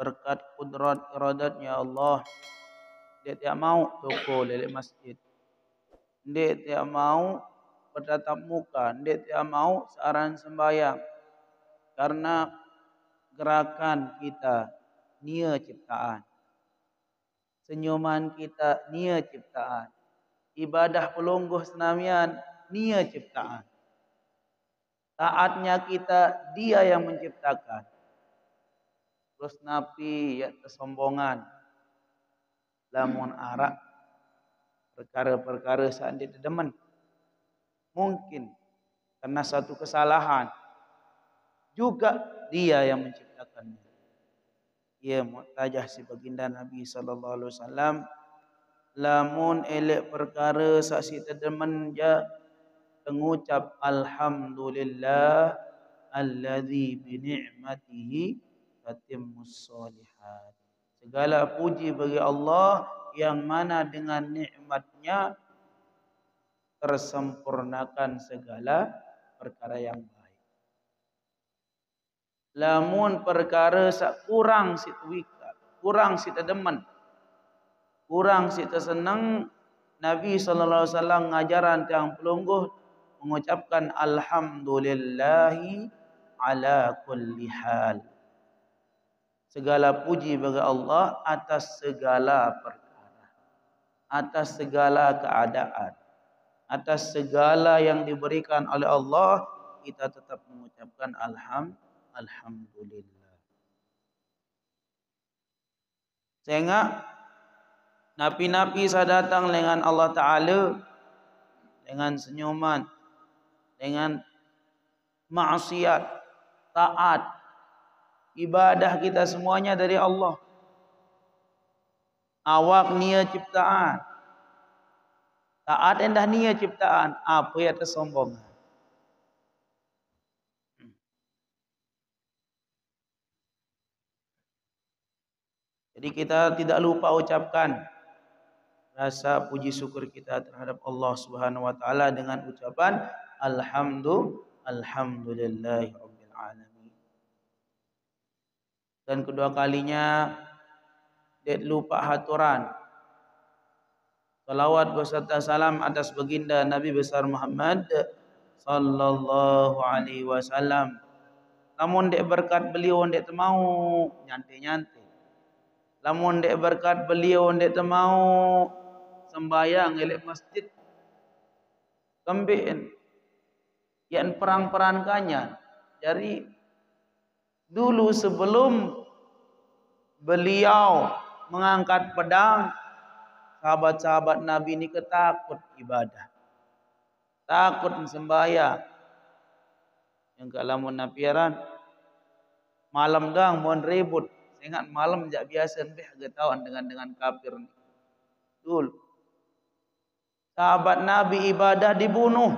berkat kudrat iradatnya Allah. Dia tidak mau toko lele masjid. Dia tidak mau bertatap muka. Dia tidak mau searan sembahyang. Karena gerakan kita nia ciptaan. Senyuman kita nia ciptaan. Ibadah pelungguh senamian nia ciptaan. Taatnya kita dia yang menciptakan. Terus napi ya kesombongan. Lamun arak perkara-perkara saat dia demen. Mungkin karena satu kesalahan. Juga dia yang menciptakannya. Ia mu'tajah si baginda Nabi SAW. Lamun elek perkara saksi terdemen ja. Mengucap alhamdulillah alladzi bi ni'matihi tatimmus shalihat. Segala puji bagi Allah yang mana dengan nikmatnya tersempurnakan segala perkara yang baik. Lamun perkara sak kurang situ wika, kurang situ demen, kurang situ senang, Nabi SAW ngajaran tiang pelungguh mengucapkan alhamdulillahi ala kulli hal. Segala puji bagi Allah atas segala perkara, atas segala keadaan, atas segala yang diberikan oleh Allah, kita tetap mengucapkan alhamdulillah. Sehingga napi-napi saya datang dengan Allah Ta'ala dengan senyuman, dengan maksiat, taat, ibadah kita semuanya dari Allah. Awak nia ciptaan, taat endah nia ciptaan, apa ya tersombongan. Jadi kita tidak lupa ucapkan rasa puji syukur kita terhadap Allah Subhanahu wa taala dengan ucapan alhamdulillahirabbil alamin. Dan kedua kalinya dia lupa haturan salawat beserta salam atas baginda Nabi besar Muhammad sallallahu alaihi wasallam. Namun dek berkat beliau dek mau nyantai-nyantai. Lamun dek berkat beliau dek mau sembayang elek masjid kembeen yang perang-perang kanyan. Jadi dulu sebelum beliau mengangkat pedang, sahabat-sahabat Nabi ini ketakut ibadah, takut sembahyang. Yang kalamun napiaran malam dang mohon ribut. Ingat malam jak biasa lebih ketahuan dengan kafir ni. Dulu sahabat Nabi ibadah dibunuh.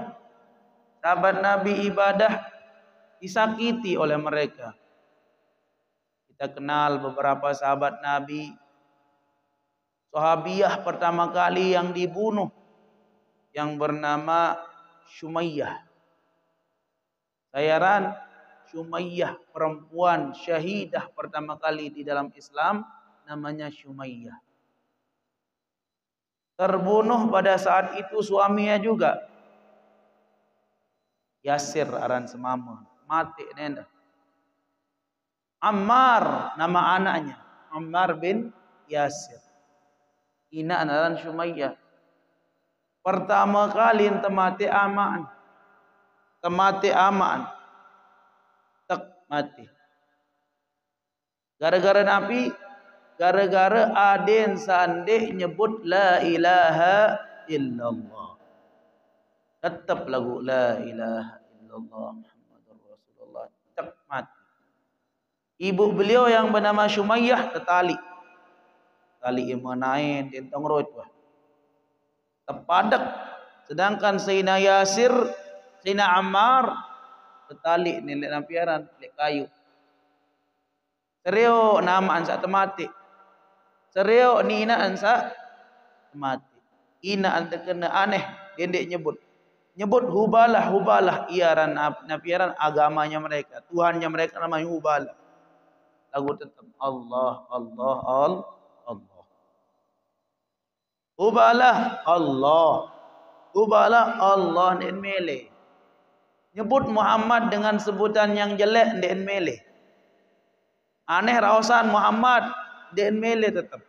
Sahabat Nabi ibadah disakiti oleh mereka. Kita kenal beberapa sahabat Nabi. Sahabiyah pertama kali yang dibunuh yang bernama Sumayyah. Sayaran Sumayyah, perempuan syahidah pertama kali di dalam Islam, namanya Sumayyah. Terbunuh pada saat itu suaminya juga. Yasir aran semama, mati nenda. Ammar nama anaknya, Ammar bin Yasir. Ina aran Sumayyah. Pertama kali temati aman. Temati aman. Tak mati. Gara-gara Nabi, gara-gara aden sandeh nyebut la ilaha illallah. Tetap lagu la ilaha illallah Muhammadur Rasulullah. Tak mati. Ibu beliau yang bernama Sumayyah tertali. Tali imanain tentang rojwah. Terpadak. Sedangkan Sayyidina Yasir, Sayyidina Ammar tertali nilai lampiaran, nilai kayu. Serius nama ansa temati. Serius ni ina ansa temati. Ina anta kena aneh, dendek nyebut. Nyebut Hubalah, Hubalah. Iaran napiaran agamanya mereka. Tuhannya mereka namanya Hubalah. lagu tetap Allah, Allah, Allah. Ubalah Allah. Ubalah Allah dan mele. Nyebut Muhammad dengan sebutan yang jelek dan mele. Aneh rausan Muhammad dan mele tetap.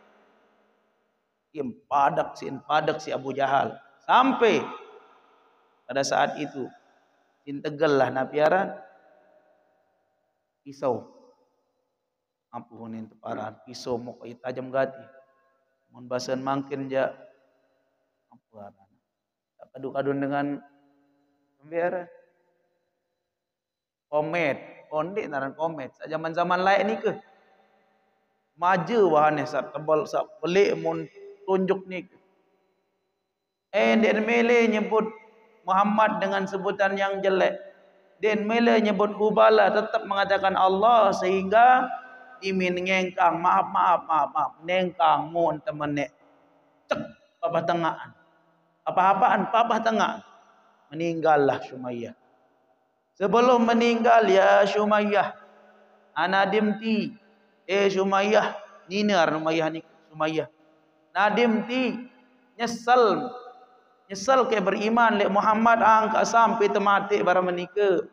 Yang padak si Abu Jahal. Sampai pada saat itu Tegal lah napiaran pisau. Ampunin teparan pisau mau tajam gati. Mun basen mangkin ja ampuran. Kadu-kadun dengan biar komet, onde naran komet. Zaman-zaman lain ni ke. Maju wahane sat tebal sat pelik mun tunjuk ni ke. Den mele nyebut Muhammad dengan sebutan yang jelek. Den mele nyebut Hubala tetap mengatakan Allah sehingga dimin ngengkang maaf nengkang mun temenek cek apa tengaan. Apa-apaan papah tengah. Meninggallah Sumayyah. Sebelum meninggal ya Sumayyah. Anadimti. Sumayyah. Nina Sumayyah ni. Sumayyah. Nadimti. Nyesal. Nyesal ke beriman. Lek Muhammad angka sampai temati bara menikah.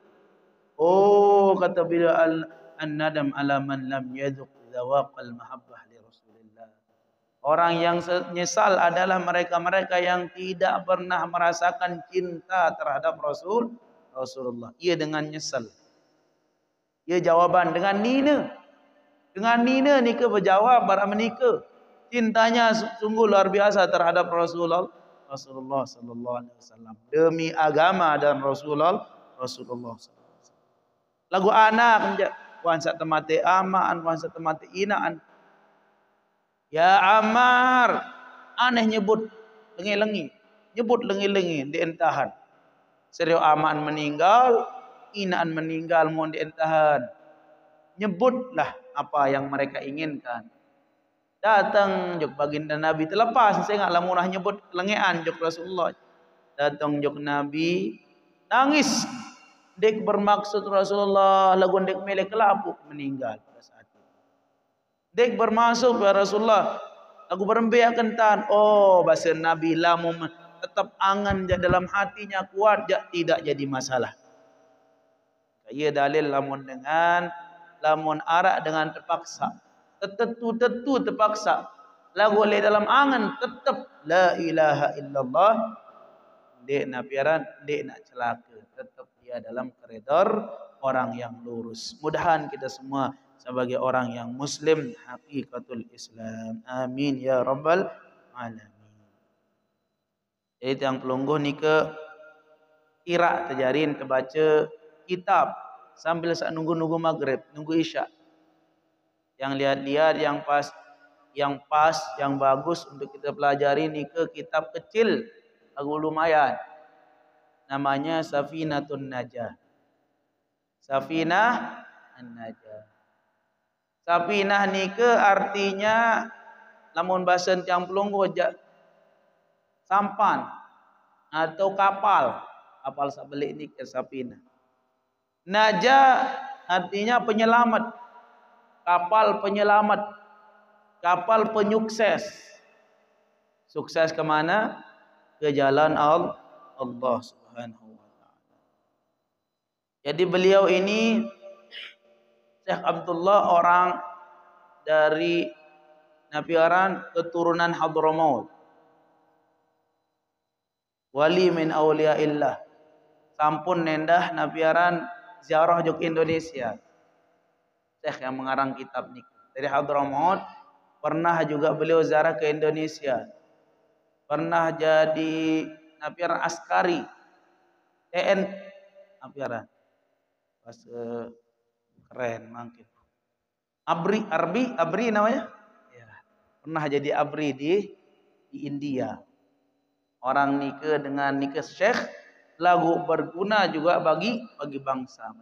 Oh kata bila an-nadam ala man lam yadhuq zawaqal mahabbah li Rasulillah. Orang yang menyesal adalah mereka-mereka yang tidak pernah merasakan cinta terhadap Rasulullah. Ia dengan nyesal. Ia jawaban dengan nina. Dengan nina ni ke berjawab bara menikah. Cintanya sungguh luar biasa terhadap Rasulullah sallallahu alaihi wasallam. Demi agama dan Rasulullah sallallahu alaihi wasallam. Lagu anak wan sak temate amaan, wan sak temate inaan. Ya Ammar, aneh nyebut lengi-lengi, nyebut lengi-lengi dientahan. Serio aman meninggal, inaan meninggal mohon dientahan. Nyebutlah apa yang mereka inginkan. Datang jok baginda Nabi terlepas, saya enggak lamunah nyebut lengean jok Rasulullah. Datang jok Nabi, nangis. Dek bermaksud Rasulullah lagu dek melek kelapuk meninggal pada saat itu. Dek bermasuk ya Rasulullah. Aku berembiak kentan. Oh bahasa Nabi lamun tetap angan dalam hatinya kuat tidak jadi masalah. Ia dalil lamun arak dengan terpaksa. Tetu terpaksa. Lagu oleh dalam angan tetap la ilaha illallah. Dek nak piaran, dek nak celaka. Tetap dia dalam koridor orang yang lurus. Mudahan kita semua sebagai orang yang muslim hakikatul Islam. Amin ya rabbal alamin. Jadi yang pelungguh ni ke kira terjarin terbaca kitab sambil nunggu maghrib, nunggu isya. Yang lihat-lihat yang pas, yang bagus untuk kita pelajari ni ke kitab kecil lagu lumayan. Namanya Safinatun Najah. Safinah an-Najah. Safinah ni ke artinya lamun bahasa tiang pelungguh sampan atau kapal. Kapal sabelik ni ke safinah. Najah artinya penyelamat. Kapal penyelamat. Kapal penyukses. Sukses ke mana? Ke jalan Allah Subhanahu wa taala. Jadi beliau ini Syekh Abdullah orang dari napiaran keturunan Hadramaut. Wali min auliyaillah. Sampun nendah napiaran ziarah jog Indonesia. Syekh yang mengarang kitab ni dari Hadramaut, pernah juga beliau ziarah ke Indonesia. Pernah jadi napiaran askari TN napiaran. Pas keren mungkin. Abri namanya. Ya. Pernah jadi abri di India. Orang nikah dengan nikah syekh lagu berguna juga bagi bangsa.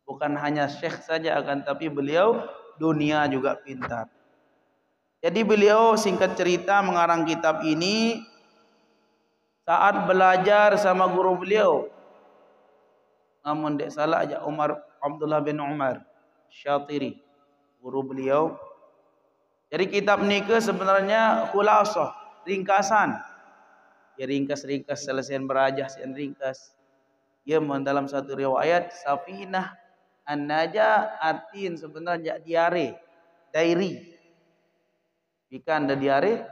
Bukan hanya syekh saja akan tapi beliau dunia juga pintar. Jadi beliau singkat cerita mengarang kitab ini saat belajar sama guru beliau. Namun dek salah aja Abdullah bin Umar. Syatiri, guru beliau. Jadi kitab ni ke sebenarnya khulasah, ringkasan. Ya ringkas-ringkas selesai berajah sekian ringkas. Ia dalam satu riwayat Safinah An-Najah artiin sebenarnya diare, diary. Jika anda diare,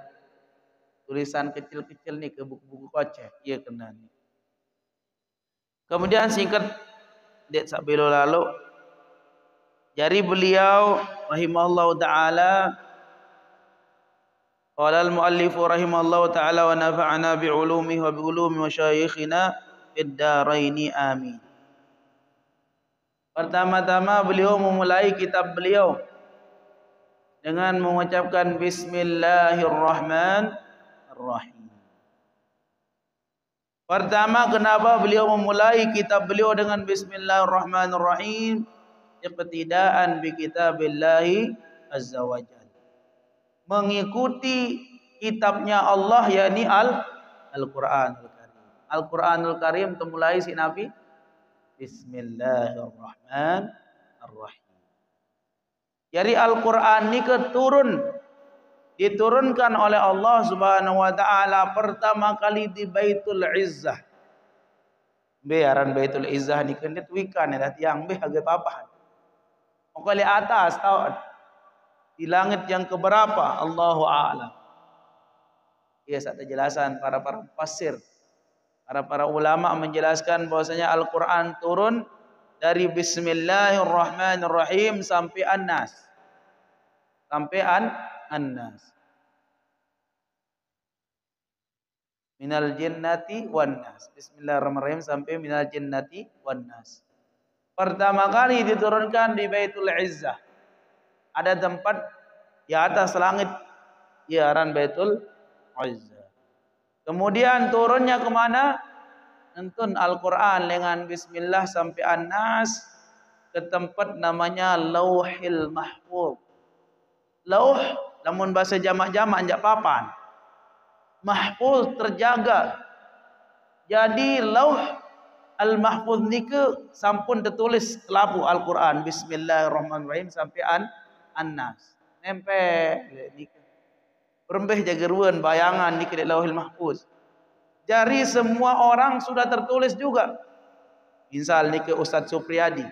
tulisan kecil-kecil ni ke buku-buku kocek, ia kena ni. Kemudian singkat dek sak belo lalu. Jadi beliau rahimahullah taala qala al-muallif rahimahullah taala wa nafa'ana bi ulumihi wa bi ulumi masyayikhina fid daraini amin. Pertama-tama beliau memulai kitab beliau dengan mengucapkan Bismillahirrahmanirrahim. Pertama, kenapa beliau memulai kitab beliau dengan Bismillahirrahmanirrahim? Iqtidaan bi kitabillahi azza wa jalla. Mengikuti kitabnya Allah, yakni Al-Quranul Karim. Al-Quranul Karim temulai si Nabi Bismillahirrahmanirrahim. Jadi Al-Quran ini diturunkan oleh Allah Subhanahu wa taala pertama kali di Baitul Izzah. Biaran Baitul Izzah ni kena tuikan dah tiang be agak papan. Kali atas tahu di langit yang keberapa Allahu a'lam. Ia satu jelasan para mufassir. Para ulama menjelaskan bahwasanya Al-Quran turun dari Bismillahirrahmanirrahim sampai An-Nas. Sampai An-Nas. Minal jinnati wan nas. Bismillahirrahmanirrahim sampai minal jinnati wan nas. Pertama kali diturunkan di Baitul Izzah. Ada tempat di atas langit iaran Baitul Izzah. Kemudian turunnya ke mana? Nentun Al-Quran dengan Bismillah sampai An-Nas ke tempat namanya Lauhil Mahfuz. Lauh, namun bahasa jamak-jamak jak papan. Mahfuz terjaga. Jadi Lauh Al-Mahfuz ni ke sampun tertulis kelabu Al-Quran Bismillahirrahmanirrahim sampai An-Nas. Nempel ni ke. Berembeh jaga ruan bayangan ni ke Lauhil Mahfuz. Jadi semua orang sudah tertulis juga. Misal ni ke Ustaz Supriyadi.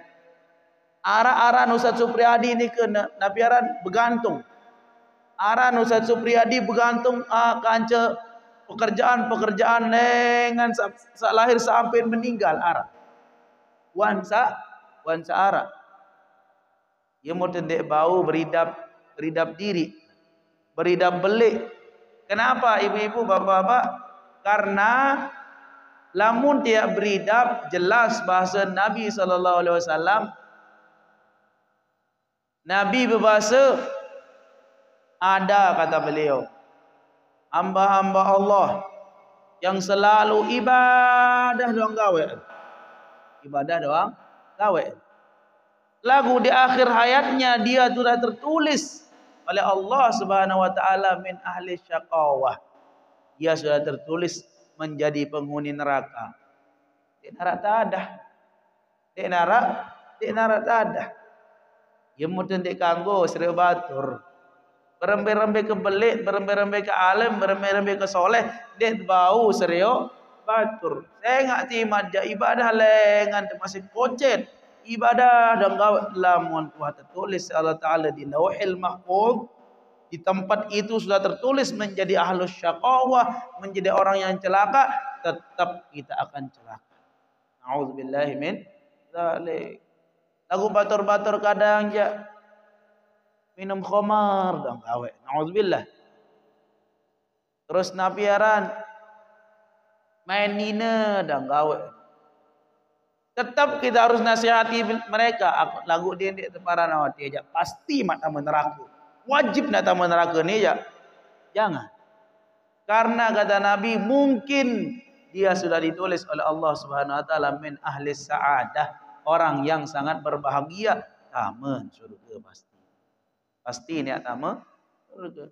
Aran Ustaz Supriyadi ni ke nabiaran bergantung. Aran Ustaz Supriyadi bergantung kanca pekerjaan dengan lahir sampai meninggal arah. Wansa arah. Ia mau tendek bau beridap diri. Beridap belik. Kenapa ibu-ibu bapak-bapak? Karena lamun dia beridap jelas bahasa Nabi SAW. Nabi berbahasa ada kata beliau. Hamba-hamba Allah yang selalu ibadah doang gawe. Ibadah doang gawe. Lagu di akhir hayatnya dia sudah tertulis oleh Allah Subhanahu wa taala min ahli syaqawah. Dia sudah tertulis menjadi penghuni neraka. Di neraka ada. Di neraka ada. Ia mungkin di kanggo Sri Batur. Berembe-rembe ke belik, berembe-rembe ke alim, berembe-rembe ke soleh. Dia bau Sri Batur. Saya enggak timat ja ibadah lengan masih kocet. Ibadah dan lamun Tuhan tertulis Allah Ta'ala di Lauhil Mahfuz. Di tempat itu sudah tertulis menjadi ahlus syaqawah, menjadi orang yang celaka, tetap kita akan celaka. A'udzubillahi min dzalik. Lagu batur-batur kadang je minum khamar dan gawe. A'udzubillah. Terus napiaran main nina dan gawe. Tetap kita harus nasihati mereka. Lagu dia di teparan awak dia pasti mata neraka. Wajib nak tamu neraka ni ya. Jangan. Karena kata Nabi mungkin dia sudah ditulis oleh Allah Subhanahu wa taala min ahli sa'adah, orang yang sangat berbahagia, taman surga pasti. Pasti ni taman surga.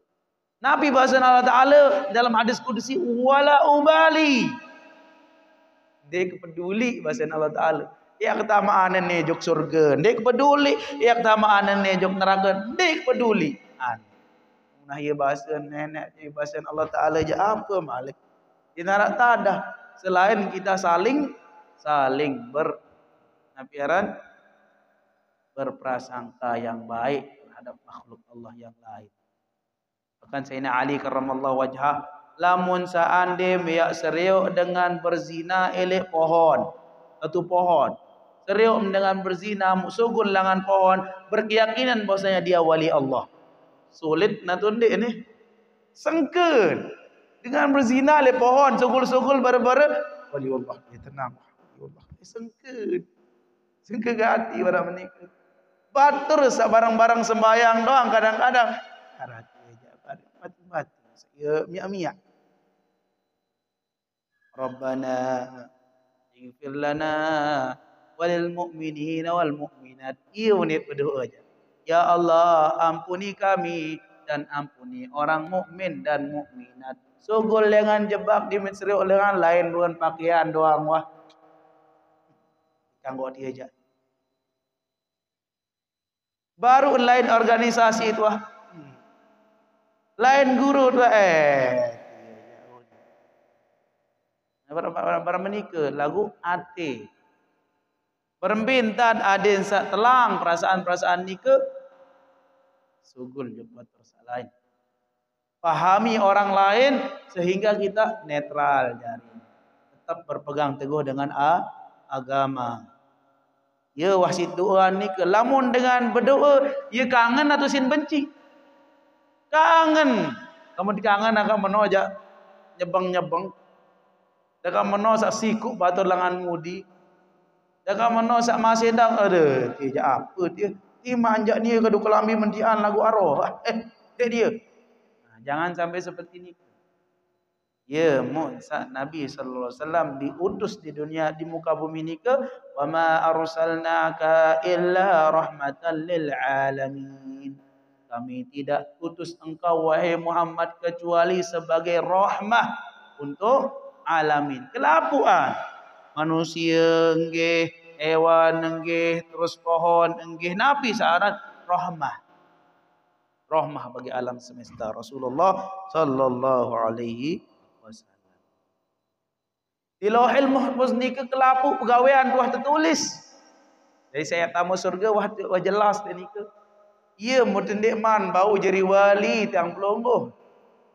Nabi bahasa Allah Taala dalam hadis qudsi wala ubali. Dia peduli bahasa Allah Taala. Ia ketamaan nejok surga, dek peduli. Ia ketamaan nejok neraka, dek peduli. Nah ia bahasa nenek, ia bahasa Allah Taala je apa malik. Di narak tadah selain kita saling berprasangka yang baik terhadap makhluk Allah yang lain. Bahkan Sayyidina Ali karramallahu wajhah, lamun saande miak seriuk dengan berzina elek pohon, satu pohon. Seriuk dengan berzina, sugul langan pohon, berkeyakinan bahwasanya dia wali Allah. Sulit nak tundik ni. Sengken. Dengan berzina oleh pohon, sugul-sugul bara-bara, wali Allah. Dia tenang. Wali Allah. Sengken. Sengken ke hati barang menikah. Batur barang-barang sembahyang doang kadang-kadang. Karati aja. Mati-mati. Ya, miak-miak. Rabbana ighfir lana walil mu'minina wal mu'minat. Ia unit berdoa aja. Ya Allah, ampuni kami dan ampuni orang mukmin dan mukminat. Sugul dengan jebak di mesriuk dengan lain ruan pakaian doang wah. Kanggo dia aja. Baru lain organisasi itu wah. Lain guru tu Barang menikah lagu ate. Permintaan adin sak telang perasaan-perasaan nikah sugul jumpa tersalahin. Pahami orang lain sehingga kita netral jari. Tetap berpegang teguh dengan agama. Ya wasit doa nikah lamun dengan berdoa, ya kangen atau sin benci? Kangen. Kamu dikangen akan menojak nyebang-nyebang. Dalam menosak sikuk batur langan mudi. Dalam menosak masih dah ada. Dia apa dia? Dia manjak ni kadu kelambi mendian lagu aroh. Dia. Jangan sampai seperti ini. Ya, Nabi sallallahu alaihi wasallam diutus di dunia di muka bumi ni ke wa ma arsalnaka illa rahmatan lil alamin. Kami tidak utus engkau wahai Muhammad kecuali sebagai rahmah untuk alamin. Kelapuan manusia enggih, hewan enggih, terus pohon enggih, nabi syarat rahmah. Rahmah bagi alam semesta. Rasulullah sallallahu alaihi wasallam. Di Lauhil Mahfuz ni ke kelapu pegawaian tuah tertulis. Jadi saya tamu surga wah jelas ni ke. Ia mutendik man bau jadi wali tiang pelonggoh.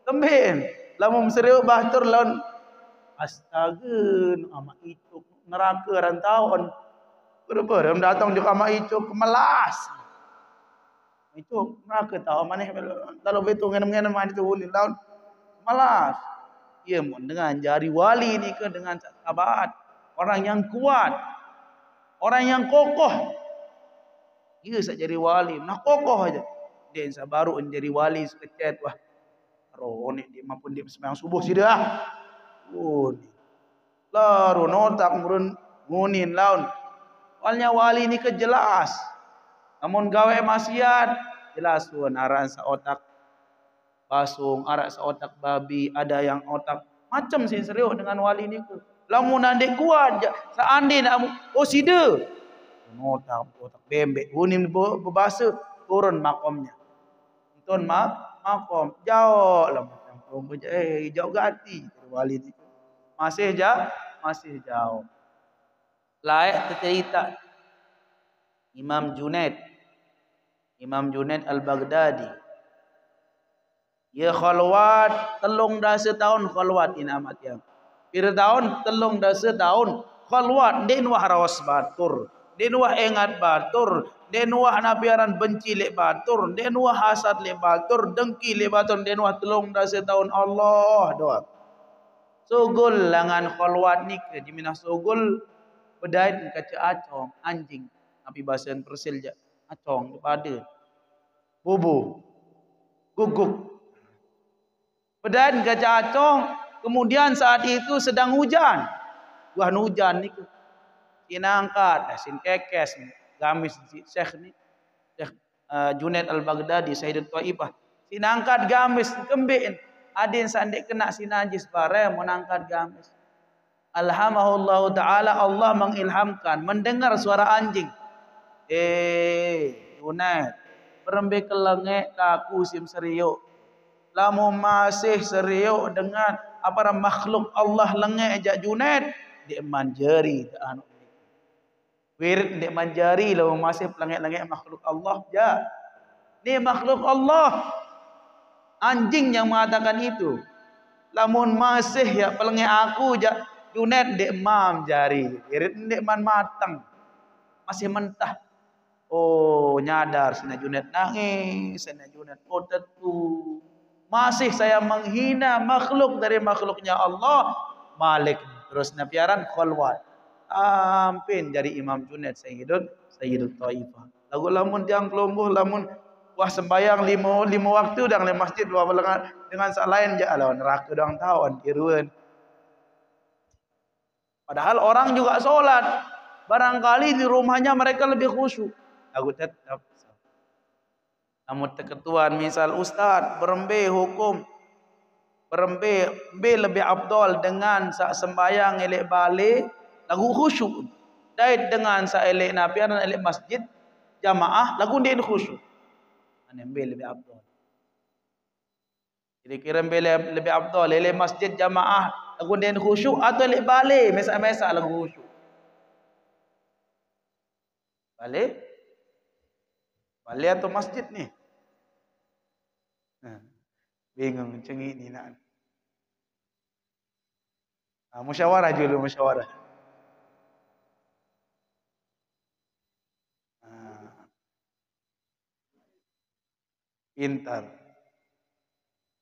Tembin lamun seriuk bahtur lawan astaga, amak itu neraka rantauan. Berapa datang di amak itu kemelas. Itu neraka tahu mana kalau betul ngene-ngene man itu ulil lawan malas. Ia mun dengan jari wali ni ke dengan sahabat, orang yang kuat, orang yang kokoh. Ia sak jadi wali, nah kokoh aja. Dia sabaru jadi wali sekecet wah. Roh ni dia mampun dia sembahyang subuh sudah. Oh ni. Laru notak murun ngunin laun. Walnya wali ni ke jelas. Namun gawe maksiat jelas pun aran sa otak basung, arak sa otak babi, ada yang otak macam sin serius dengan wali ni ke. Lamun andek kuat sa andi nak sida. Notak otak bembek ngunin berbahasa turun makomnya. Turun makom jauh lah macam jauh gati wali ni. Masih jauh. Layak cerita Imam Junaid Al-Baghdadi. Ia khalwat telung dasa tahun khalwat in amat yang. Pira tahun telung dasa tahun khalwat den wah rawas batur, den wah ingat batur, den wah nabiaran benci lek batur, den wah hasad lek batur, dengki lek batur, den wah telung dasa tahun Allah doa. Sugul langan khalwat ni ke di minah sugul bedait kaca acong anjing api bahasan persil je acong pada bubu guguk bedait kaca acong. Kemudian saat itu sedang hujan ni ke ina angkat sin kekes gamis Syekh ni Syekh Junaid Al-Baghdadi Sayyidul Taifah sin angkat gamis kembin. Adin sandek kena si najis bare menangkat gamis. Alhamahullahu ta'ala, Allah mengilhamkan mendengar suara anjing. Junaid, berembe kelengek kaku sim seriuk. Lamu masih seriuk dengan apa makhluk Allah lengek jak Junaid, dia manjari anu. Wirid dia manjari lamu masih pelengek-lengek makhluk Allah ja. Ni makhluk Allah. Anjing yang mengatakan itu. Lamun masih ya pelengek aku jak Junaid dek mam jari. Wirid dek man matang. Masih mentah. Oh, nyadar sena Junaid nangis, sena Junaid oh tentu. Masih saya menghina makhluk dari makhluknya Allah, Malik. Terus nabiaran khalwat. Ampin jadi Imam Junaid Sayyidul Taifah. Lagu lamun tiang kelombuh lamun wah sembayang lima waktu dang le masjid dua dengan sak lain ja ala neraka dang tahu tiruan. Padahal orang juga sholat. Barangkali di rumahnya mereka lebih khusyuk. Aku tetap. Namun keketuan misal ustaz berembe hukum. Berembe lebih abdol dengan sak sembayang elek balik. Lagu khusyuk. Dait dengan sak elek nabi dan elek masjid. Jamaah lagu dia khusyuk. Embe lebih abdol. Jadi kira embe lebih abdol. Elek masjid jamaah lagu dia khusyuk. Atau elek balik. Mesak-mesak lagu khusyuk. Balik atau masjid ni? Bingung cengik ni nak. Musyawarah dulu musyawarah. Pintar.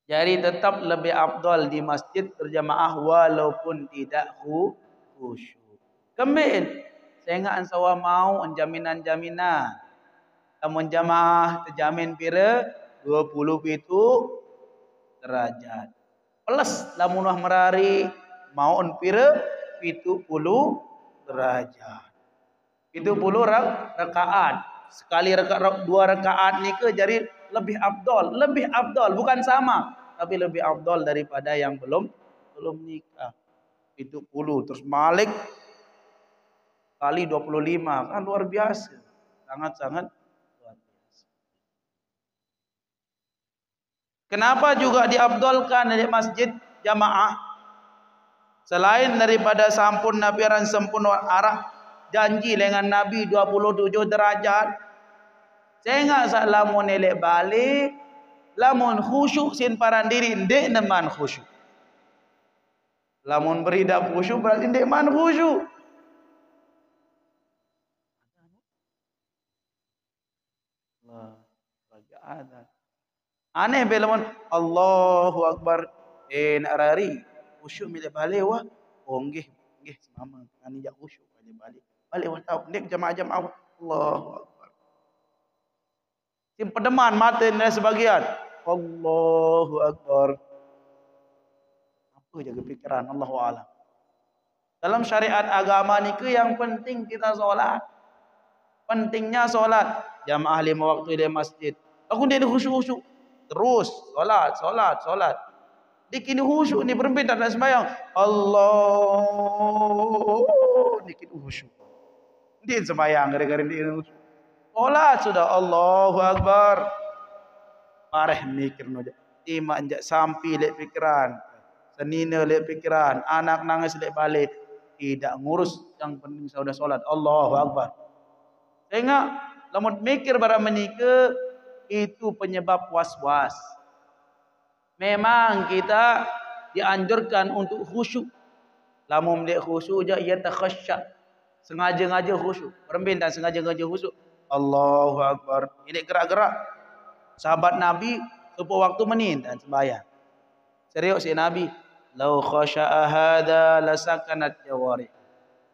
Jadi tetap lebih afdal di masjid berjamaah walaupun tidak khusyuk. Kembali saya ingat ansawa mau jaminan-jaminan. Namun jamaah terjamin pira 27 derajat. Plus lamun merari mau pira 70 derajat. 70 rakaat. Sekali dua rakaat ni ke jadi lebih afdal, bukan sama, tapi lebih afdal daripada yang belum nikah. 70 terus Malik kali 25 kan luar biasa. Sangat-sangat luar biasa. Kenapa juga diafdalkan di masjid jamaah? Selain daripada sampun nabiaran sempurna arah janji dengan Nabi 27 derajat. Saya ingat saat lamun elek balik, lamun khusyuk sin paran diri ndek neman khusyuk. Lamun beridap khusyuk berarti ndek man khusyuk. Aneh belamun Allahu Akbar nak rari khusyuk milih balik wah. Oh nggih semama ani jak khusyuk balik wah tahu ndek jamaah Allahu Akbar. Sim pedeman mata ni sebagian. Allahu Akbar. Apa jaga pikiran Allahu a'lam. Dalam syariat agama ni ke yang penting kita solat. Pentingnya solat. Jamaah 5 waktu di masjid. Aku dia khusyuk-khusyuk. Terus solat. Dikini khusyuk ni berbeda dan sembahyang. Allah. Dikini khusyuk. Dia sembahyang gara-gara dia khusyuk. Solat sudah Allahu Akbar. Parah mikir no. Tima anjak sampi lek pikiran. Senina lek pikiran. Anak nangis lek balik. Tidak ngurus yang penting sudah solat. Allahu Akbar. Tengok. Lamun mikir barang menikah. Itu penyebab was-was. Memang kita dianjurkan untuk khusyuk. Lamun dia khusyuk je ia takhasyak. Sengaja-ngaja khusyuk. Berembin dan sengaja-ngaja khusyuk. Allahu Akbar. Ini gerak-gerak. Sahabat Nabi 10 waktu menit dan sembahyang. Serius si Nabi. Lau khasya'a hadha lasakanat jawari.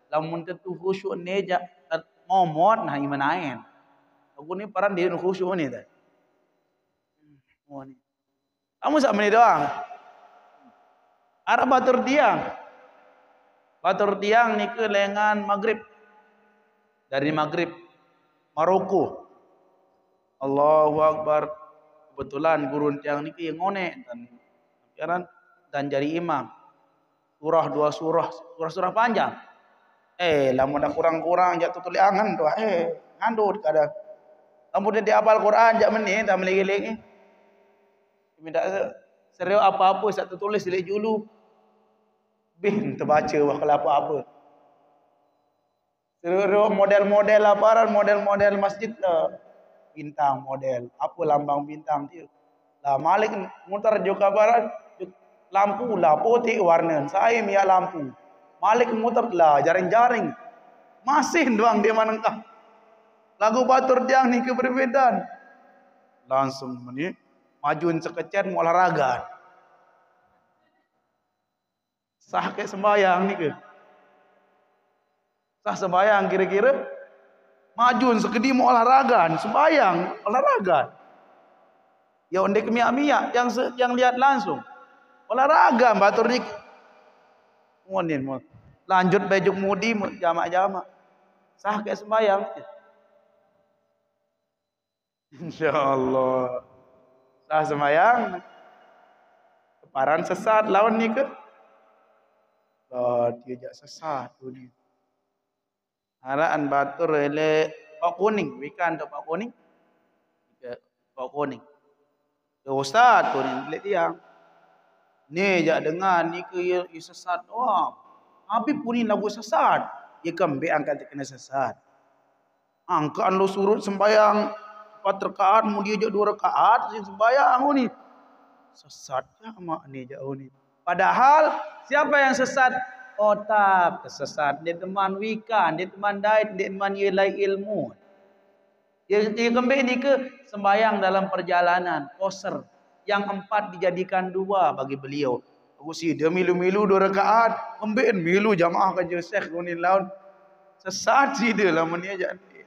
Lamun tentu khusyuk ni je momot nah imanain. Aku ni paran dia khusyuk ni dah. Oh ni. Kamu sak menit doang. Arab batur tiang. Batur tiang ni ke lengan maghrib. Dari maghrib Maroko. Allahu Akbar. Kebetulan gurun tiang ni ke yang ngonek dan jadi imam. surah dua surah, surah-surah panjang. Lamun dah kurang-kurang jak tutup angan tu. Ngandut kadang. Lamun dia hafal Quran jak menit tak meligi-ligi. Minta serius apa-apa satu tulis dia dulu. Bin terbaca wah kalau apa-apa. Serius model-model apa model-model masjid lah. Bintang model, apa lambang bintang dia. Lah Malik mutar juga barat lampu lah putih warna. Saya minyak lampu. Malik mutar lah jaring-jaring. Masih doang dia manengkah. Lagu batur dia ni keberbedaan. Langsung ni majuin sekecet mau olahraga. Sah ke sembahyang ni ke? Sah sembahyang kira-kira majuin sekedi mau olahraga, sembahyang olahraga. Ya ondek miak-miak yang lihat langsung. Olahraga batur ni. Monin mo. Lanjut baju mudi jamak-jamak. Sah ke sembahyang. Insyaallah. Sah sembahyang. Keparan sesat lawan ni ke? Dia jak sesat tu ni. Haraan batur ele pak kuning, ikan tu pak kuning. Pak kuning. Ya ustaz tu ni lihat tiang. Ni jak dengar ni ke ia sesat. Wah. Habib pun ni lagu sesat. Ia kembali angkat kena sesat. Angkat lo surut sembahyang 4 rakaat, kemudian jak 2 rakaat sembahyang ni. Sesat mak ni jauh ni. Padahal siapa yang sesat? Otak kesesat. Dia teman wikan, dia teman dait, dia teman ilai ilmu. Dia kembali ni ke sembahyang dalam perjalanan, koser. Yang 4 dijadikan 2 bagi beliau. Aku sih dia milu-milu 2 rakaat, kembali milu jamaah kerja Syekh Gunin Laun. Sesat sih dia lah menia jadi.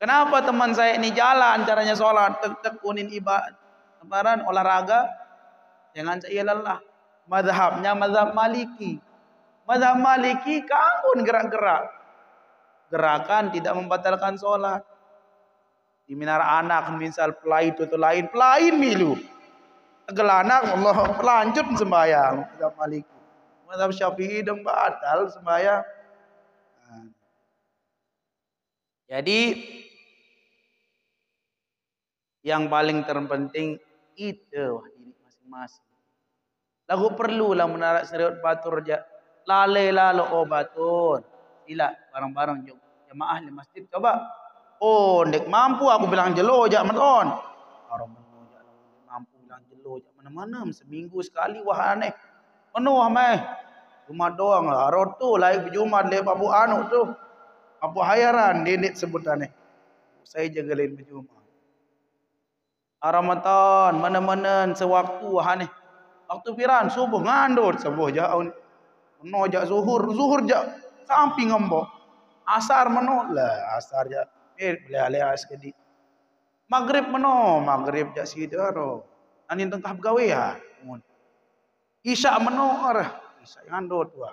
Kenapa teman saya ini jalan caranya sholat, tekunin ibadah, lebaran olahraga, jangan saya lelah. Mazhabnya mazhab Maliki. Mazhab Maliki kamu gerak-gerak. Gerakan tidak membatalkan sholat. Di minara anak misal pelai itu lain, pelain milu. Tegel anak Allah lanjut sembahyang. Mazhab Maliki. Mazhab Syafi'i dong batal sembahyang. Jadi yang paling terpenting itu diri masing-masing. Lagu perlulah menarak seriut batur aja. Lale lalo batur. Sila bareng-bareng jemaah di masjid coba. Ndek mampu aku bilang jelo jak meton. Orang menojak mampu bilang jelo jak mana-mana seminggu sekali wah aneh. Penuh meh. Jumat doang lah. Rotu laik berjumat le babu anu tu. Apa hayaran denet sebutannya. Saya jagalin berjumat. Ramadan mana-mana sewaktu aneh. Waktu piran subuh ngandut subuh jauh. Menojak zuhur jak samping ngembok. Asar menolak asar jak boleh sekedi. Maghrib maghrib jak sidaro. Anin tengkah begawe ya. Isya menor. Isya ngandut wah.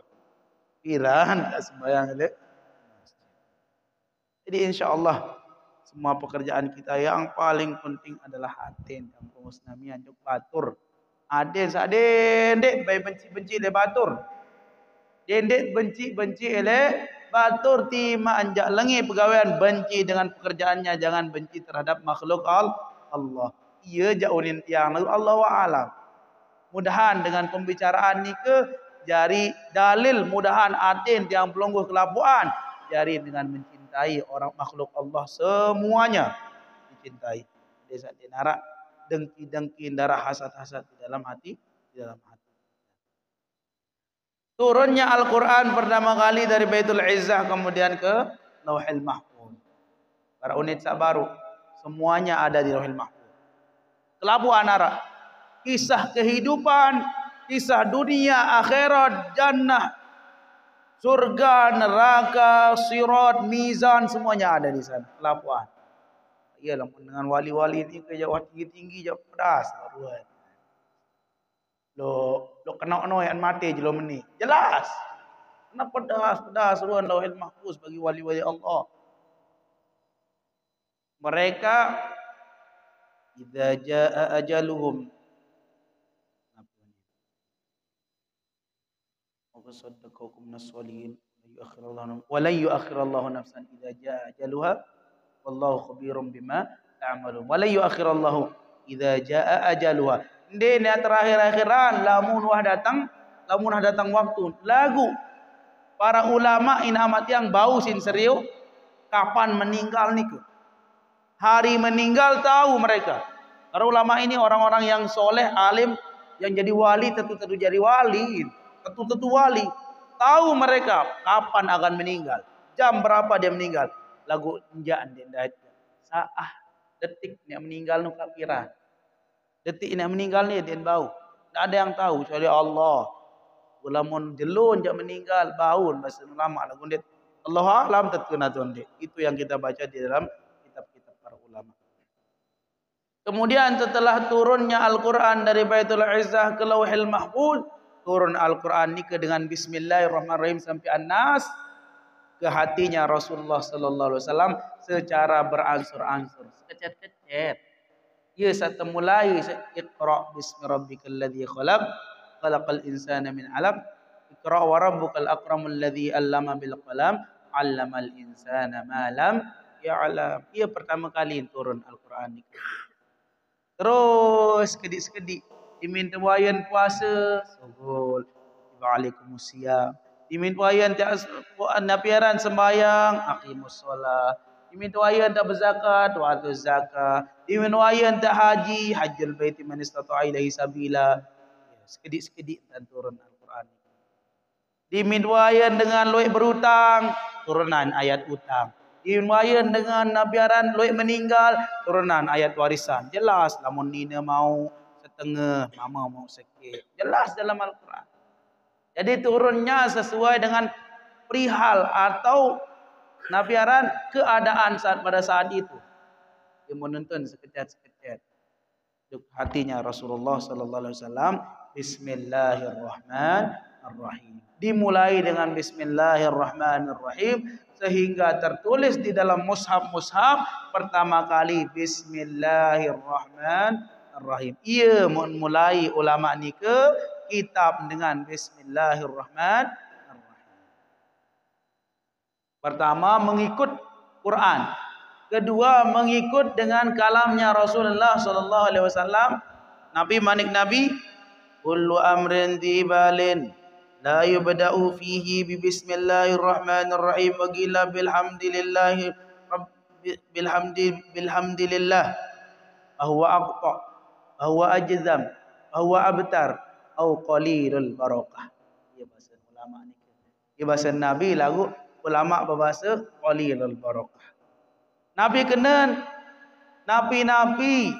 Piran tak sembahyang le. Jadi insyaallah semua pekerjaan kita yang paling penting adalah aten kampung Musnamian juk batur. Aden saden dek bayi benci-benci le batur. Dendek benci-benci le batur ti anjak lengi pegawaian benci dengan pekerjaannya, jangan benci terhadap makhluk Allah. Ia jauhin tiang Allah wa alam. Mudahan dengan pembicaraan ni ke jari dalil mudahan aten tiang pelungguh kelabuan jari dengan mencintai orang makhluk Allah semuanya dicintai. Desa dinara dengki-dengki darah hasad-hasad di dalam hati, Turunnya Al-Quran pertama kali dari Baitul Izzah kemudian ke Lauhil Mahfuz. Para unit baru semuanya ada di Lauhil Mahfuz. Kelabu anara, kisah kehidupan, kisah dunia, akhirat, jannah, surga, neraka, sirat, mizan, semuanya ada di sana. Kelabuan. Iyalah dengan wali-wali ini ke jauh tinggi-tinggi jauh pedas baruan. Lo kena yang mati je lo meni. Jelas. Kena pedas ruan Lauhil Mahfuz bagi wali-wali Allah. Mereka idza jaa ajaluhum tasaddaqakum naswalihin wa la yuakhirallahu nafsan idza jaa ajaluha wallahu khabirum bima ta'malun. Wa la yuakhirallahu idza jaa ajaluha. Ini terakhir-akhiran lamun wah datang waktu lagu para ulama in amat yang bau sin serius kapan meninggal niku. Hari meninggal tahu mereka. Para ulama ini orang-orang yang soleh, alim, yang jadi wali tentu jadi wali, tentu wali. Tahu mereka kapan akan meninggal, jam berapa dia meninggal. Lagu enjaan dia saah detik dia meninggal nu kira. Detik dia meninggal ni dia bau. Tak ada yang tahu kecuali Allah. Ulamun jelun jak meninggal baun bahasa ulama lagu dia. Allah alam terkena tuan dia. Itu yang kita baca di dalam kitab-kitab para ulama. Kemudian setelah turunnya Al-Quran dari Baitul Izzah ke Lauhil Mahfuz, turun Al-Quran ni dengan Bismillahirrahmanirrahim sampai An-Nas ke hatinya Rasulullah sallallahu alaihi wasallam secara beransur-ansur, sekecet-kecet. Ya satu mulai Iqra bismi rabbikal ladzi khalaq khalaqal insana min 'alaq Iqra wa rabbukal akramul ladzi 'allama bil qalam 'allamal insana ma lam ya'lam. Ia pertama kali turun Al-Quran ni. Terus sekedik-sekedik diminta wayan puasa sugul waalaikumsalam. Diminta wayan tak napiaran sembahyang aqimus solat. Diminta wayan tak berzakat wa atuz zakat. Diminta wayan tak haji hajjul baiti man istata'a ilaihi sabila. Sekedik-sekedik dan turun Al-Quran. Diminta wayan dengan luik berhutang, turunan ayat hutang. Diminta dengan nabiaran luik meninggal, turunan ayat warisan. Jelas lamun nina mau setengah, mama mau sikit. Jelas dalam Al-Quran. Jadi turunnya sesuai dengan perihal atau nabiaran keadaan pada saat itu. Dia menonton sekejap-sekejap. Hatinya Rasulullah sallallahu alaihi wasallam, Bismillahirrahmanirrahim. Dimulai dengan Bismillahirrahmanirrahim sehingga tertulis di dalam mushaf-mushaf pertama kali Bismillahirrahmanirrahim. Ia memulai ulama ni ke kitab dengan Bismillahirrahmanirrahim. Pertama mengikut Quran, kedua mengikut dengan kalamnya Rasulullah sallallahu alaihi wasallam. Nabi manik Nabi, kullu amrin dibalin la yubda'u fihi bi bismillahirrahmanirrahim wa qila bilhamdilillah bilhamdilillah huwa aqta huwa ajzam huwa abtar au qalilul barakah. Ia bahasa ulama ni. Ia bahasa Nabi lagu ulama berbahasa qalilul barakah. Nabi kena nabi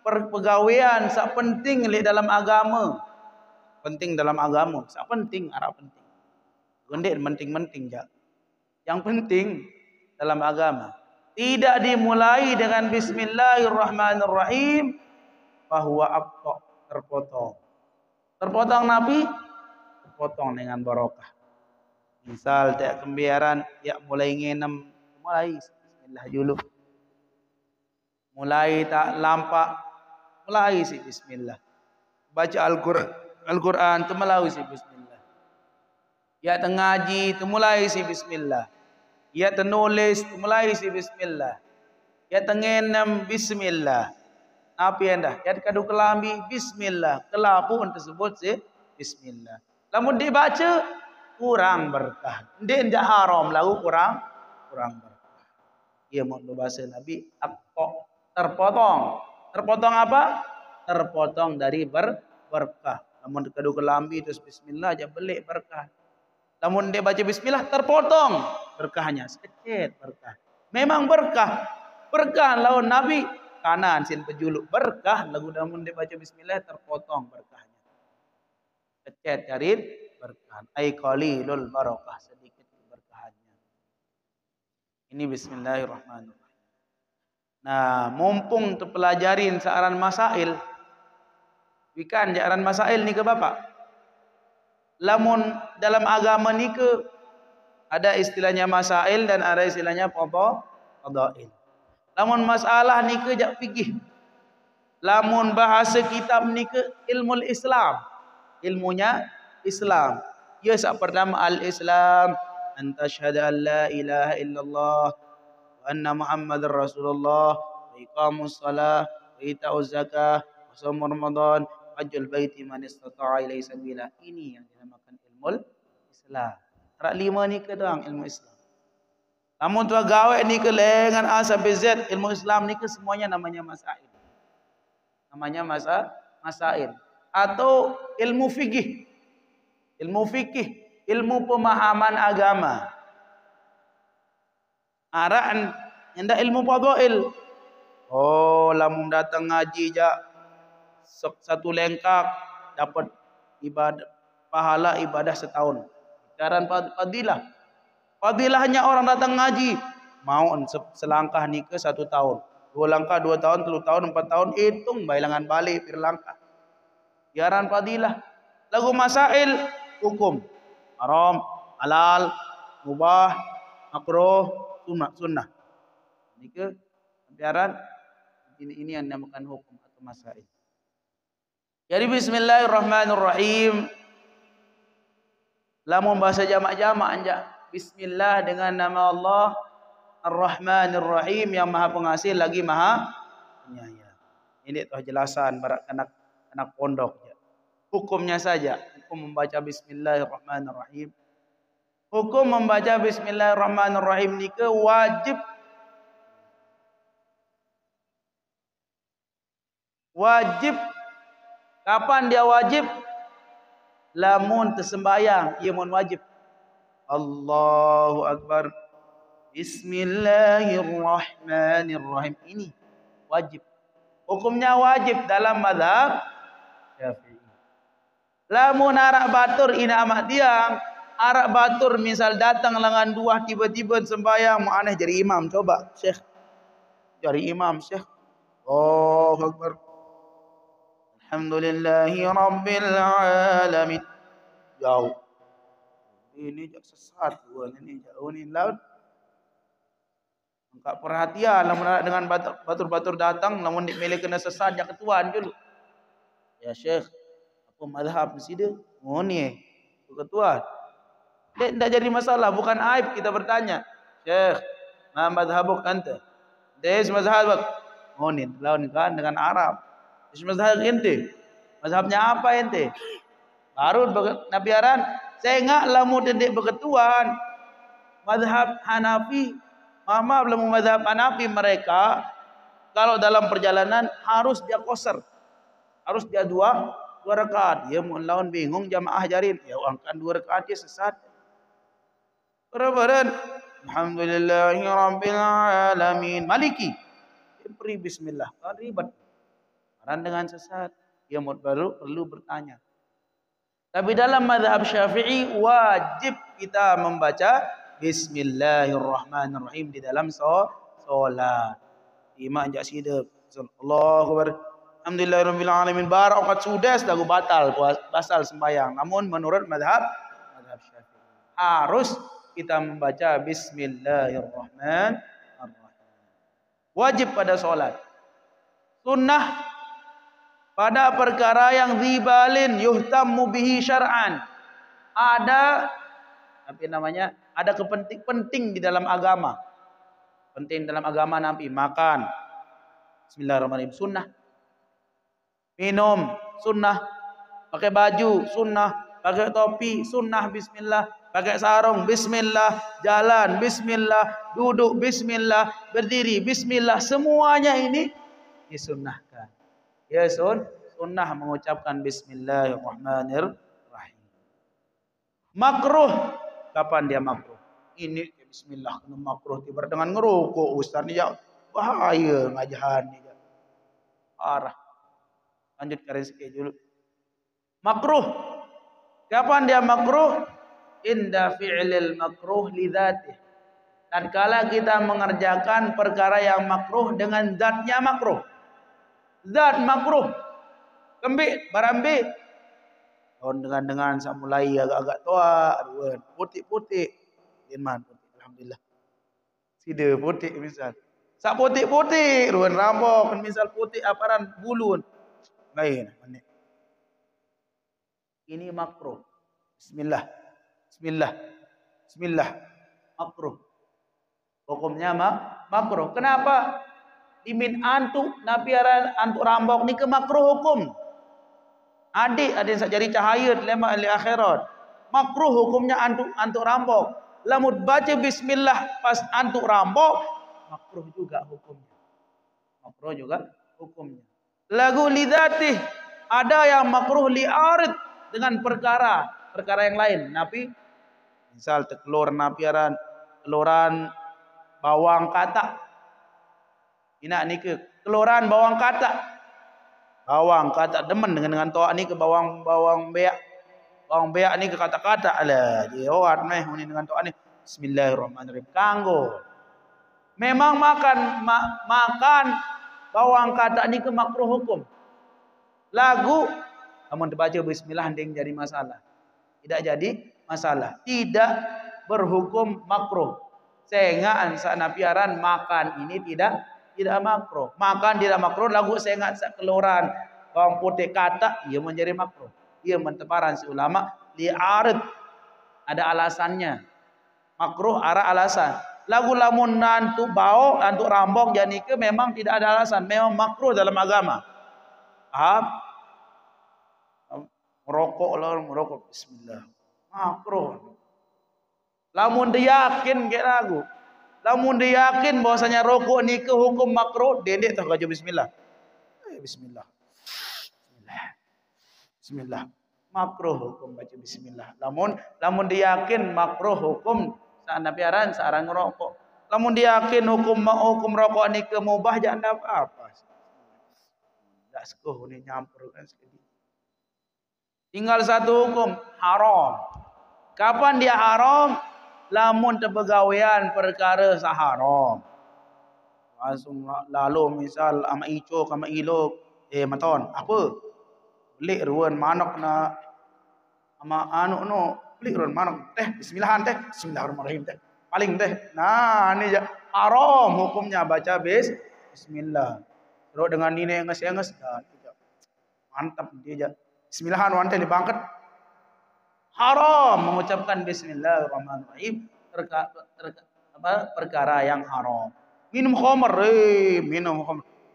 perpegawaian sak penting dalam agama. Penting dalam agama, sak penting arah penting. Gendek penting-penting je. Yang penting dalam agama tidak dimulai dengan Bismillahirrahmanirrahim bahwa aqta terpotong. Terpotong Nabi, terpotong dengan barokah. Misal tak kembiaran ya mulai ngenem, mulai bismillah dulu. Mulai tak lampak, mulai si bismillah. Baca Al-Quran tu mulai si bismillah. Ya tengaji tu mulai si bismillah. Ya tenulis tu mulai si bismillah. Ya tengenem bismillah. Apa yang dah? Ya kadu kelambi bismillah. Kelapu tersebut si bismillah. Lamun dibaca kurang berkah. Dia tidak haram lagu kurang berkah. Ia mau bahasa Nabi terpotong. Terpotong apa? Terpotong dari berkah. Namun kadu kelambi terus bismillah aja belik berkah. Namun dia baca bismillah terpotong berkahnya sedikit berkah. Memang berkah. Berkah lawan Nabi kanan sin pejuluk berkah lagu namun dia baca bismillah terpotong berkahnya. Sedikit dari berkah. Ai qalilul barakah sedikit berkahnya. Ini bismillahirrahmanirrahim. Nah, mumpung terpelajarin searan masail. Wikan jaran masail ni ke bapak. Lamun dalam agama ni ke ada istilahnya masail dan ada istilahnya fadail. Lamun masalah ni ke jak fikih. Lamun bahasa kitab ni ke ilmu Islam. Ilmunya Islam. Ya sak pertama al-Islam, anta syahada an la ilaha illallah wa anna Muhammadar Rasulullah, wa iqamus shalah, wa ita'uz zakah, wa shaum Ramadan, hajjul baiti man istata'a ilaihi sabila. Ini yang dinamakan ilmu Islam. Rak 5 ni ke doang ilmu Islam. Namun tua gawe ni ke lengan A sampai Z, ilmu Islam ni ke semuanya namanya masail. Namanya masail atau ilmu fikih. Ilmu fikih, ilmu pemahaman agama. Araan indah ilmu fadail. Oh, lamun datang ngaji jak satu lengkap dapat ibadah pahala ibadah setahun. Cara fadilah. Fadilahnya orang datang ngaji mau selangkah ni ke 1 tahun. 2 langkah 2 tahun, 3 tahun, 4 tahun, hitung bilangan balik per langkah. Jaran fadilah. Lagu masail hukum. Haram, halal, mubah, makruh, sunnah. Ini ke biaran ini yang dinamakan hukum atau masail. Jadi bismillahirrahmanirrahim. Lamun bahasa jamak-jamak anja. Bismillah dengan nama Allah Ar-Rahmanir-Rahim yang Maha Pengasih lagi Maha Penyayang. Ini tuh jelasan barak anak pondok. Hukumnya saja, hukum membaca bismillahirrahmanirrahim. Hukum membaca bismillahirrahmanirrahim ni ke wajib. Wajib. Kapan dia wajib? Lamun tersembayang, ia mun wajib. Allahu Akbar. Bismillahirrahmanirrahim. Ini wajib. Hukumnya wajib dalam mazhab Syafi'i. Lamun arak batur ina amat diang, arak batur misal datang lengan dua tiba-tiba sembahyang mu aneh jadi imam, coba Syekh. Jadi imam Syekh. Allahu Akbar. Alhamdulillahi rabbil alamin. Jauh. Ini jak sesat gua ini jauh ni laut. Engkau perhatian lamun dengan batur-batur datang lamun milih kena sesat jak ketuan dulu. Ya Syekh, apa mazhab di sini? Oh ni, ketua. Tidak jadi masalah, bukan aib kita bertanya. Syekh, ma mazhabuk anta? Des mazhabuk. Oh ni, lawan kan dengan Arab. Des mazhab ente. Mazhabnya apa ente? Baru nabiaran. Saya enggak lamun dendek berketuan. Mazhab Hanafi, maaf lamun mazhab Hanafi mereka kalau dalam perjalanan harus dia qasar. Harus dia dua rakaat. Ya mun lawan bingung jamaah jarin. Ya angkat 2 rakaat dia sesat. Berabaran. Alhamdulillahi rabbil alamin. Maliki. Beri bismillah. Kan ribet. Orang dengan sesat. Ya mun perlu bertanya. Tapi dalam mazhab Syafi'i wajib kita membaca bismillahirrahmanirrahim di dalam solat. Imam jak sidap. Allahu Akbar. Alhamdulillahirabbil alamin. Barakat sudah lagu batal sembahyang. Namun menurut mazhab Syafi'i harus kita membaca bismillahirrahmanirrahim. Wajib pada solat. Sunnah pada perkara yang zibalin yuhtammu bihi syar'an. Ada ada penting di dalam agama. Penting dalam agama Nabi makan. Bismillahirrahmanirrahim sunnah. Minum sunnah, pakai baju sunnah, pakai topi sunnah bismillah, pakai sarung bismillah, jalan bismillah, duduk bismillah, berdiri bismillah, semuanya ini disunnahkan. Ya sunnah mengucapkan bismillahirrahmanirrahim. Makruh, kapan dia makruh? Ini bismillah kena makruh tiba dengan ngerokok ustaz ni ya bahaya ngajahan ni. Parah. Lanjut ke rezeki dulu. Makruh. Kapan dia makruh? Inda fi'lil makruh li dzatih. Tatkala kita mengerjakan perkara yang makruh dengan zatnya makruh. Zat makruh. Kembik, barambi. Dengan mulai agak-agak tua, putih-putih. Iman putih, alhamdulillah. Sida putih misal. Sak putih-putih, ruan rambut, misal putih aparan bulu. Lain. Ini makruh. Bismillah. Bismillah. Bismillah. Makruh. Hukumnya makruh. Kenapa? Dimin antuk nabiaran antuk rambok ni ke makruh hukum. Adik ada yang jadi cahaya lema ahli akhirat. Makruh hukumnya antuk rambok. Lamut baca bismillah pas antuk rambok, makruh juga hukumnya. Makruh juga hukumnya. Lagu lidatih, ada yang makruh li'arid dengan perkara yang lain. Nabi misal telur napiaran, teluran bawang katak. Ina ni ke teluran bawang katak. Bawang katak demen dengan toa ni ke bawang beak. Bawang beak ni ke kata-kata alah dia orang meh ni dengan toa ni. Bismillahirrahmanirrahim. Kanggo. Memang makan bawang katak ni ke makruh hukum. Lagu namun terbaca bismillah ndeng jadi masalah. Tidak jadi masalah. Tidak berhukum makruh. Sehingga ansa napiaran makan ini tidak makruh. Makan tidak makruh lagu sehingga keluaran bawang putih katak ia menjadi makruh. Ia menteparan si ulama li'arid ada alasannya. Makruh arah alasan. Lagu lamun nantu bau, nantu rambok jadi ke memang tidak ada alasan. Memang makruh dalam agama. Paham? Merokok bismillah. Makruh. Lamun dia yakin kayak lagu. Lamun dia yakin bahwasanya rokok ni ke hukum makruh, dedek tak baca bismillah. Bismillah. Bismillah. Makruh hukum baca bismillah. Lamun dia yakin makruh hukum saat nabiaran seorang ngerokok. Lamun dia yakin hukum rokok ni ke mubah jangan apa. Tak sekuh ni nyampur kan sekali. Tinggal satu hukum haram. Kapan dia haram? Lamun terpegawaian perkara saharam. Langsung lalu misal ama ico ama ilok maton apa? Belik ruan manok na ama anu no belik ruan manok bismillahan bismillahirrahmanirrahim paling nah ni je haram hukumnya baca bismillah terus dengan nini enges mantap dia je bismillahan wante dibangkat haram mengucapkan bismillahirrahmanirrahim perkara yang haram minum khamr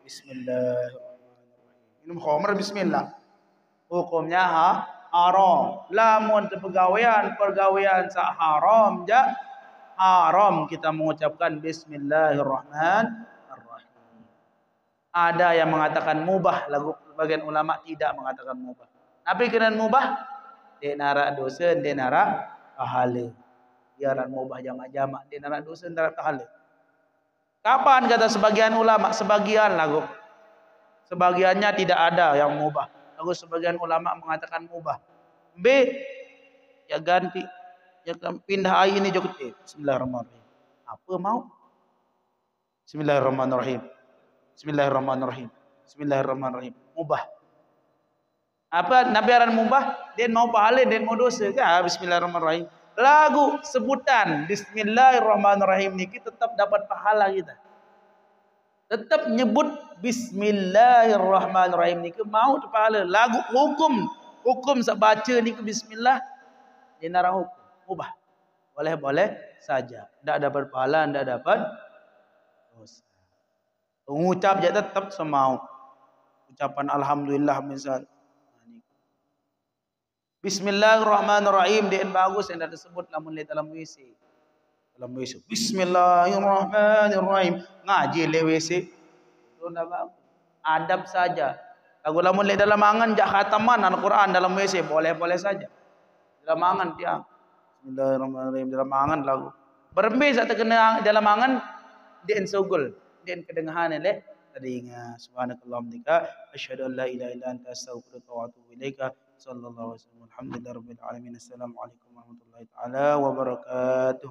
bismillahirrahmanirrahim minum khamr bismillah hukumnya haram. Lamun pergawaian sa haram je haram kita mengucapkan bismillahirrahmanirrahim. Ada yang mengatakan mubah, lagu bagian ulama tidak mengatakan mubah. Tapi kena mubah dia nara dosa, dia nara pahala. Biaran mubah jamak-jamak dia nara dosa, nara pahala. Kapan kata sebagian ulama? Sebagian lagu. Sebagiannya tidak ada yang mubah. Lagu sebagian ulama mengatakan mubah. B ya ganti ya pindah air ini juga. Bismillahirrahmanirrahim. Apa mau? Bismillahirrahmanirrahim. Bismillahirrahmanirrahim. Bismillahirrahmanirrahim. Mubah. Apa nabiaran mubah? Dia mau pahala, dia mau dosa ke? Bismillahirrahmanirrahim. Lagu sebutan Bismillahirrahmanirrahim ni kita tetap dapat pahala kita. Tetap nyebut Bismillahirrahmanirrahim ni ke mau tu pahala. Lagu hukum sak baca ni ke bismillah dia nara hukum ubah. Boleh saja. Tak dapat pahala, tak dapat dosa. Mengucap je tetap semau. Ucapan alhamdulillah misal. Bismillahirrahmanirrahim dia bagus yang dah disebut lamun dalam WC. Dalam WC. Bismillahirrahmanirrahim. Ngaji le WC. Itu ndak bagus. Adab saja. Lagu lamun le dalam angan jak khataman Al-Quran dalam WC boleh saja. Dalam angan dia. Bismillahirrahmanirrahim dalam angan lagu. Berembe sak terkena dalam angan dia sugul. Dia kedengahan le tadinya subhanakallahumma asyhadu an la ilaha illa anta astaghfiruka wa atubu ilaika. Sallallahu alaihi wasallam. Alhamdulillahirabbil alamin. Assalamualaikum warahmatullahi taala wabarakatuh.